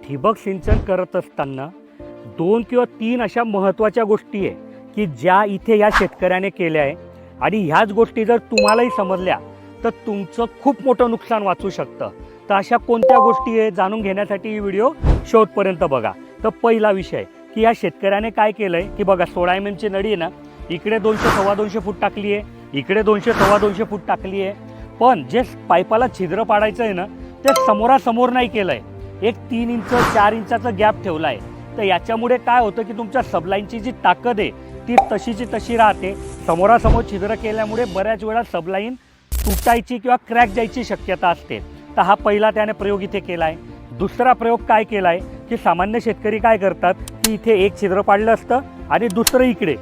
ठिबक सिंचन करत असताना 2 किंवा 3 अशा महत्त्वाच्या गोष्टी आहे की ज्या इथे या शेतकऱ्याने केल्या आहे आणि ह्याच गोष्टी जर तुम्हालाही समजल्या तर तुमचं खूप मोठं नुकसान वाचू शकतं। तर अशा कोणत्या गोष्टी आहे जाणून घेण्यासाठी ही व्हिडिओ शेवटपर्यंत बघा। तर पहिला विषय की या शेतकऱ्याने काय केलंय की बघा 16 mm ची नळी आहे ना, इकडे 200 सव्वा 200 फूट टाकली आहे, इकडे 200 सव्वा 200 फूट टाकली आहे, पण जे पाईपाला छिद्र पाडायचं आहे ना ते समोरासमोर नाही केलंय, एक 3 इंच 4 इंचाचा गॅप ठेवला आहे। तर याच्यामुळे काय होतं की तुमच्या सबलाईनची जी ताकद आहे ती तशीची तशी राहते। समोरासमोर छिद्र केल्यामुळे बऱ्याच वेळा सबलाईन तुटायची किंवा क्रॅक जायची शक्यता असते। तर हा पहिला त्याने प्रयोग इथे केला आहे। दुसरा प्रयोग काय केला आहे की सामान्य शेतकरी काय करतात की इथे एक छिद्र पाडलं असतं आणि दुसरं इकडे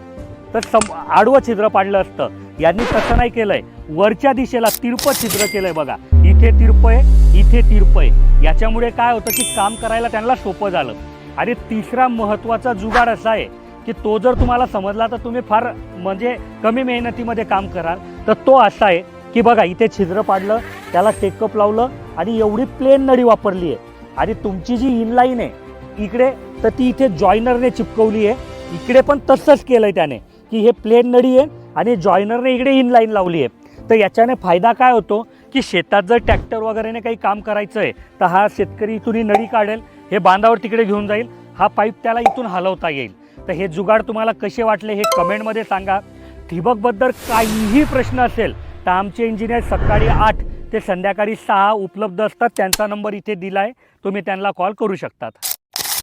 तर आडवं छिद्र पाडलं असतं। यांनी तसं नाही केलंय, वरच्या दिशेला तिरपं छिद्र केलंय बघा, इथे तिरपं इथे तिरपं। याच्यामुळे काय होतं की काम करायला त्यांना सोपं झालं। आणि तिसरा महत्त्वाचा जुगाड असा आहे की तो जर तुम्हाला समजला तर तुम्ही फार म्हणजे कमी मेहनतीमध्ये काम कराल। तर तो असा आहे की बघा इथे छिद्र पाडलं, त्याला टेकअप लावलं आणि एवढी प्लेन नळी वापरली आहे आणि तुमची जी इनलाईन आहे इकडे तर ती इथे जॉयनरने चिपकवली आहे, इकडे पण तसंच केलंय त्याने की हे प्लेन नळी आहे आणि जॉयनरने इकडे इनलाईन लावली आहे। तर याच्याने फायदा काय होतो की शेतात जर ट्रॅक्टर वगैरेने काही काम करायचं आहे तर हा शेतकरी इथून ही नळी काढेल, हे बांधावर तिकडे घेऊन जाईल, हा पाईप त्याला इथून हलवता येईल। तर हे जुगाड तुम्हाला कसे वाटले हे कमेंटमध्ये सांगा। ठिबकबद्दल काहीही प्रश्न असेल तर आमचे इंजिनियर सकाळी 8 ते संध्याकाळी 6 उपलब्ध असतात, त्यांचा नंबर इथे दिला आहे, तुम्ही त्यांना कॉल करू शकतात।